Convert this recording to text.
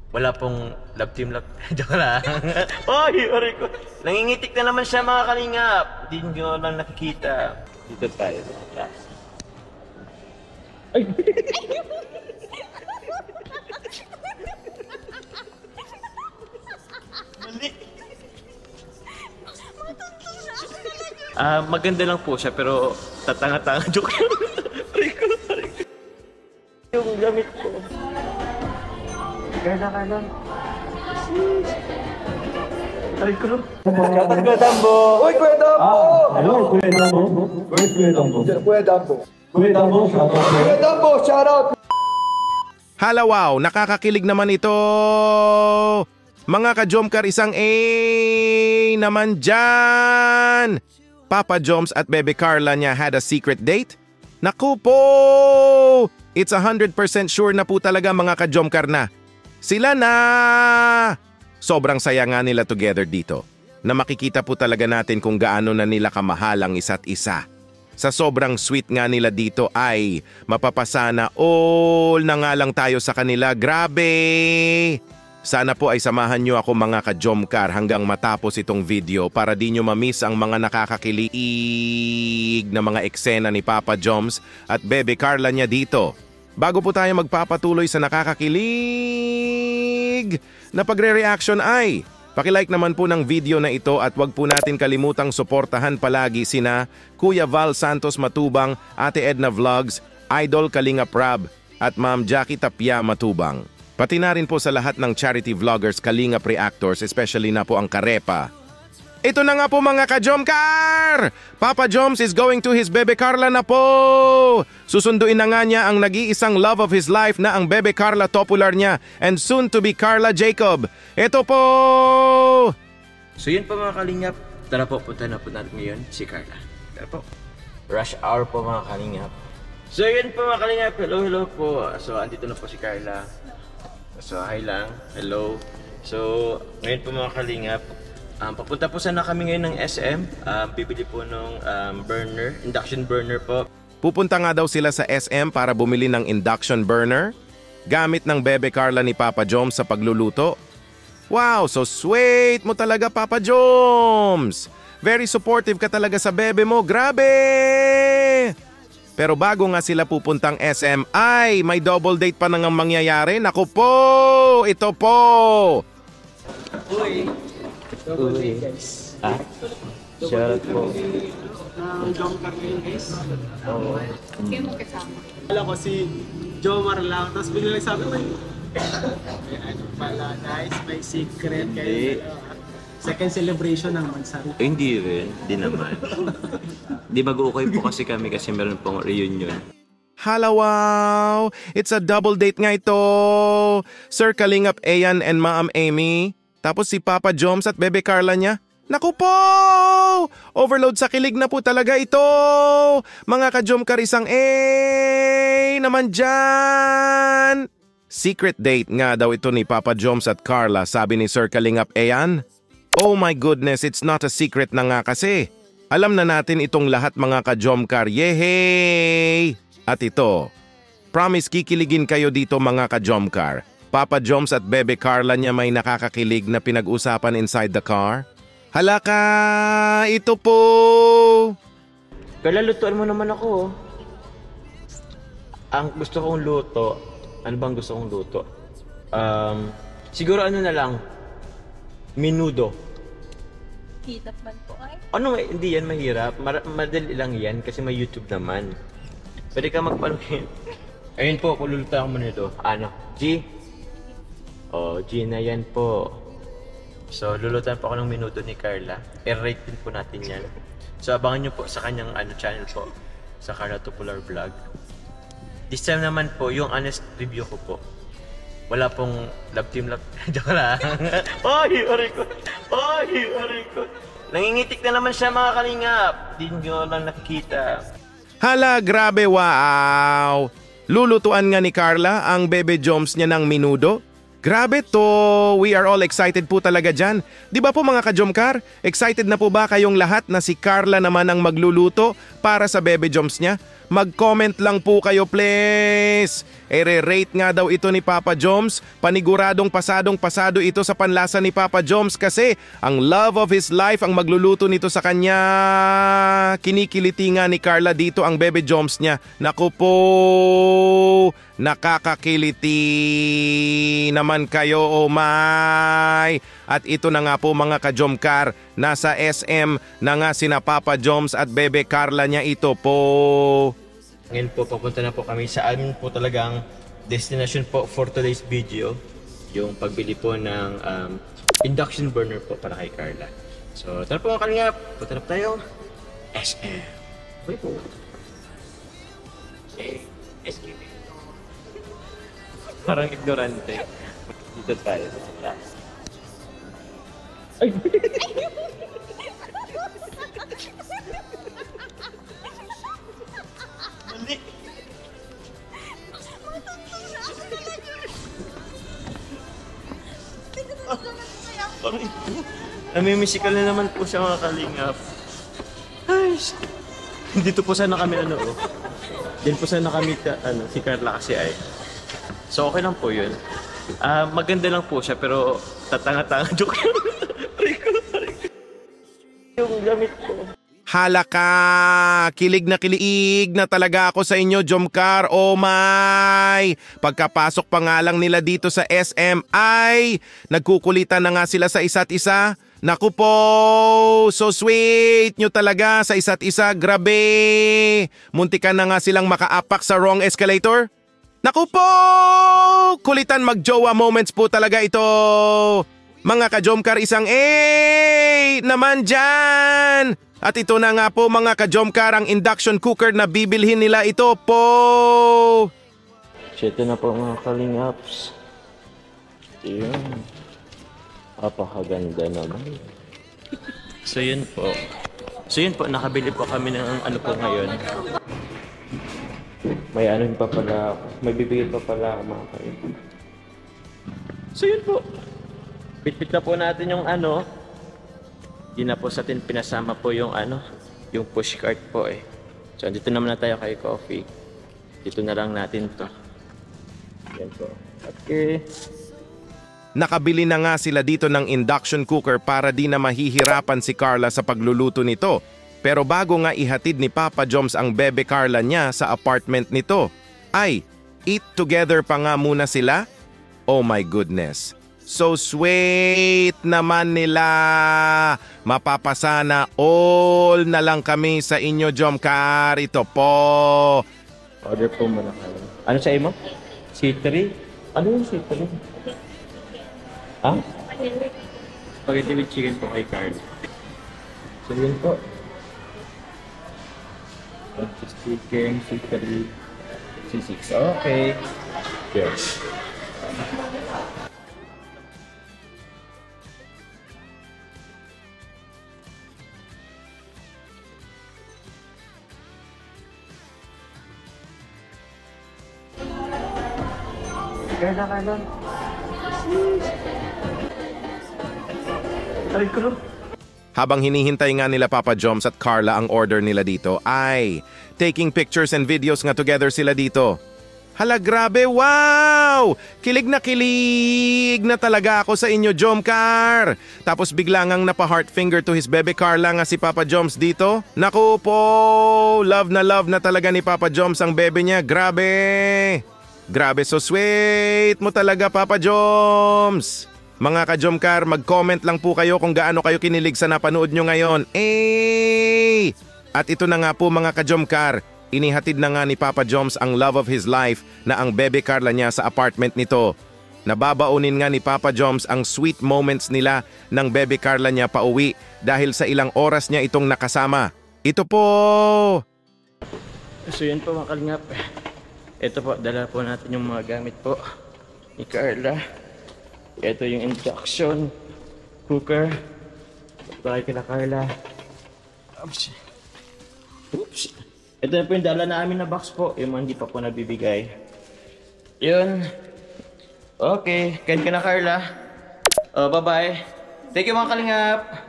Wala pong love team love. Joke lang. Oy, aray ko. Nangingitik na naman siya mga kalingap. Hindi nyo lang nakikita. Dito tayo. Ay! Mali. Maganda lang po siya pero tatanga-tanga. Joke lang. Aray ko. Yung gamit ko. Kaya. Aray ko. Shoutout Kuya Dambo! Uy, Kuya Dambo! Hello, Kuya Dambo. Where's Kuya Dambo? Kuya Dambo. Kuya Dambo, shoutout. Kuya Dambo, shoutout! Hala wow, nakakakilig naman ito! Mga ka-Jomcar, isang A naman dyan! Papa Joms at Bebe Carla niya had a secret date? Naku po! It's 100% sure na po talaga mga ka-Jomcar na. Sila na! Sobrang saya nga nila together dito. Na makikita po talaga natin kung gaano na nila kamahal ang isa't isa. Sa sobrang sweet nga nila dito ay mapapasana all na nga lang tayo sa kanila. Grabe! Sana po ay samahan nyo ako mga ka-Jomcar hanggang matapos itong video para di nyo mamiss ang mga nakakakilig na mga eksena ni Papa Joms at Bebe Carla niya dito. Bago po tayo magpapatuloy sa nakakakilig na pagre-reaction ay paki-like naman po ng video na ito at wag po natin kalimutang suportahan palagi sina Kuya Val Santos Matubang, Ate Edna Vlogs, Idol Kalinga Prab at Ma'am Jackie Tapia Matubang. Pati na rin po sa lahat ng charity vloggers, Kalinga Pre-Actors, especially na po ang Karepa. Ito na nga po mga ka-Jomcar! Papa Joms is going to his Bebe Carla na po! Susunduin na nga niya ang nag-iisang love of his life na ang Bebe Carla Topular niya and soon to be Carla Jacob. Ito po! So yun po mga kalingap. Tara po, punta na po natin ngayon si Carla. Tara po. Rush hour po mga kalingap. So yun po mga kalingap. Hello po. So andito na po si Carla. So hi lang. Hello. So ngayon po mga kalingap. Papunta po sana kami ngayon ng SM. Bibili po ng burner, induction burner po. Pupunta nga daw sila sa SM para bumili ng induction burner gamit ng Bebe Carla ni Papa Joms sa pagluluto. Wow, so sweet mo talaga Papa Joms! Very supportive ka talaga sa bebe mo, grabe! Pero bago nga sila pupuntang SM, ay may double date pa nang mangyayari. Naku po! Ito po! Uy! Double date, guys. Shout po. Jomcar ngayon, guys. Oo. Kayo mo kasama. Alam ko si Jomar lang, tapos bigla lang sabi ko, ano pala, guys, may secret kayo. Second celebration ng Mansari. Hindi rin, di naman. Di mag-ukay po kasi kami kasi meron pong reunion. Hala wow! It's a double date nga ito! Sir Kalingap Ayan and Ma'am Amy. Tapos si Papa Joms at Bebe Carla niya. Naku po! Overload sa kilig na po talaga ito! Mga ka-Jomcar, isang A naman dyan! Secret date nga daw ito ni Papa Joms at Carla, sabi ni Sir Kalingap Ayan. Oh my goodness, it's not a secret na nga kasi. Alam na natin itong lahat mga ka-Jomcar, yehey! At ito, promise kikiligin kayo dito mga ka-Jomcar. Papa Joms at Bebe Carla niya may nakakakilig na pinag-usapan inside the car. Halaka, ito po! Kaya lutuan mo naman ako. Ang gusto kong luto, ano bang gusto kong luto? Siguro ano na lang, menudo. Hitap man po ay. Ano, hindi yan mahirap. Madali lang yan kasi may YouTube naman. Pwede ka magpanuhin. Ayun po, kululutan ko muna ito. Ano? G? Oh, G na yan po. So, lulutan po ako ng menudo ni Carla. I-rate din po natin yan. So, abangan nyo po sa kanyang channel po. Sa Carla Topular Vlog. This time naman po, yung honest review ko po. Wala pong love team love. Joke lang. Oy, aray ko. Oy, aray ko. Nangingitik na naman siya mga kalingap. Di nyo lang nakikita. Hala, grabe, wow! Lulutuan nga ni Carla ang Bebe Joms niya ng menudo. Grabe to! We are all excited po talaga dyan. Di ba po mga ka-Jomcar? Excited na po ba kayong lahat na si Carla naman ang magluluto para sa Bebe Joms niya? Mag-comment lang po kayo please. Ere-rate nga daw ito ni Papa Joms. Paniguradong pasadong-pasado ito sa panlasa ni Papa Joms kasi ang love of his life ang magluluto nito sa kanya. Kinikiliti nga ni Carla dito ang Bebe Joms niya. Naku po, nakakakiliti naman kayo, oh my. At ito na nga po mga ka-Jomcar, nasa SM na nga sina Papa Joms at Bebe Carla niya ito po. Ngayon po, papunta na po kami sa amin po talagang destination po for today's video. Yung pagbili po ng induction burner po para kay Carla. So, tara po mga kalingap. Punta na po tayo. SM. Uy po. SKP. Parang ignorante. Dito tayo sa class. Ay! Namimisikal na naman po siya mga kalingap. Ay, dito po sana kami din po sana kami si Carla kasi ay. So okay lang po yun. Maganda lang po siya pero tatanga-tanga joke. Yung gamit ko. Halaka! Kilig na talaga ako sa inyo, Jomcar. Oh my! Pagkapasok pa nga lang nila dito sa SM ay nagkukulitan na nga sila sa isa't isa. Naku po! So sweet nyo talaga sa isa't isa. Grabe! Muntikan na nga silang makaapak sa wrong escalator. Naku po! Kulitan mag-jowa moments po talaga ito. Mga ka-Jomcar, isang naman dyan! At ito na nga po mga ka-Jomcar ang induction cooker na bibilhin nila ito po. Ito na po mga kalingaps. Yun. Napakaganda naman. So yun po. Nakabili po kami ng po ngayon. May pa pala ako. May bibigyan pa pala ako mga kalingaps. So yun po. Bitbit na po natin yung Di na po sa atin pinasama po yung yung push cart po eh. So dito naman na tayo kay coffee. Dito na lang natin to. Yan po. Okay. Nakabili na nga sila dito ng induction cooker para di na mahihirapan si Carla sa pagluluto nito. Pero bago nga ihatid ni Papa Joms ang Bebe Carla niya sa apartment nito, ay eat together pa nga muna sila? Oh my goodness. So sweet naman nila. Mapapasana all na lang kami sa inyo, Jomcar. Ito po. Order po muna kayo. Ano sa mo? C3? Ano yung C3? Ha? Spaghetti with chicken po kay Carl. So yun po. Chicken, C3, C6. Okay. Yes. Carla. Ay ko. Habang hinihintay nga nila Papa Joms at Carla ang order nila dito, ay taking pictures and videos nga together sila dito. Hala grabe, wow! Kilig na talaga ako sa inyo, Jomcar. Tapos bigla ngang napa-heart finger to his Bebe Carla nga si Papa Joms dito. Naku po, love na talaga ni Papa Joms ang bebe niya, grabe! Grabe, so sweet mo talaga, Papa Joms! Mga ka-Jomcar, mag-comment lang po kayo kung gaano kayo kinilig sa napanood nyo ngayon. At ito na nga po mga ka-Jomcar, inihatid na nga ni Papa Joms ang love of his life na ang Bebe Carla niya sa apartment nito. Nababaunin nga ni Papa Joms ang sweet moments nila ng Bebe Carla niya pauwi dahil sa ilang oras niya itong nakasama. Ito po! So yun po mga kalingap. Ito po, dala po natin yung mga gamit po ni Carla. Ito yung induction cooker. Bakit kina Carla? Oops. Ito na po yung dala namin na box po. Yung mga hindi pa po nabibigay. Yun. Okay. Kain ka na Carla. Oh, bye-bye. Thank you mga kalingap.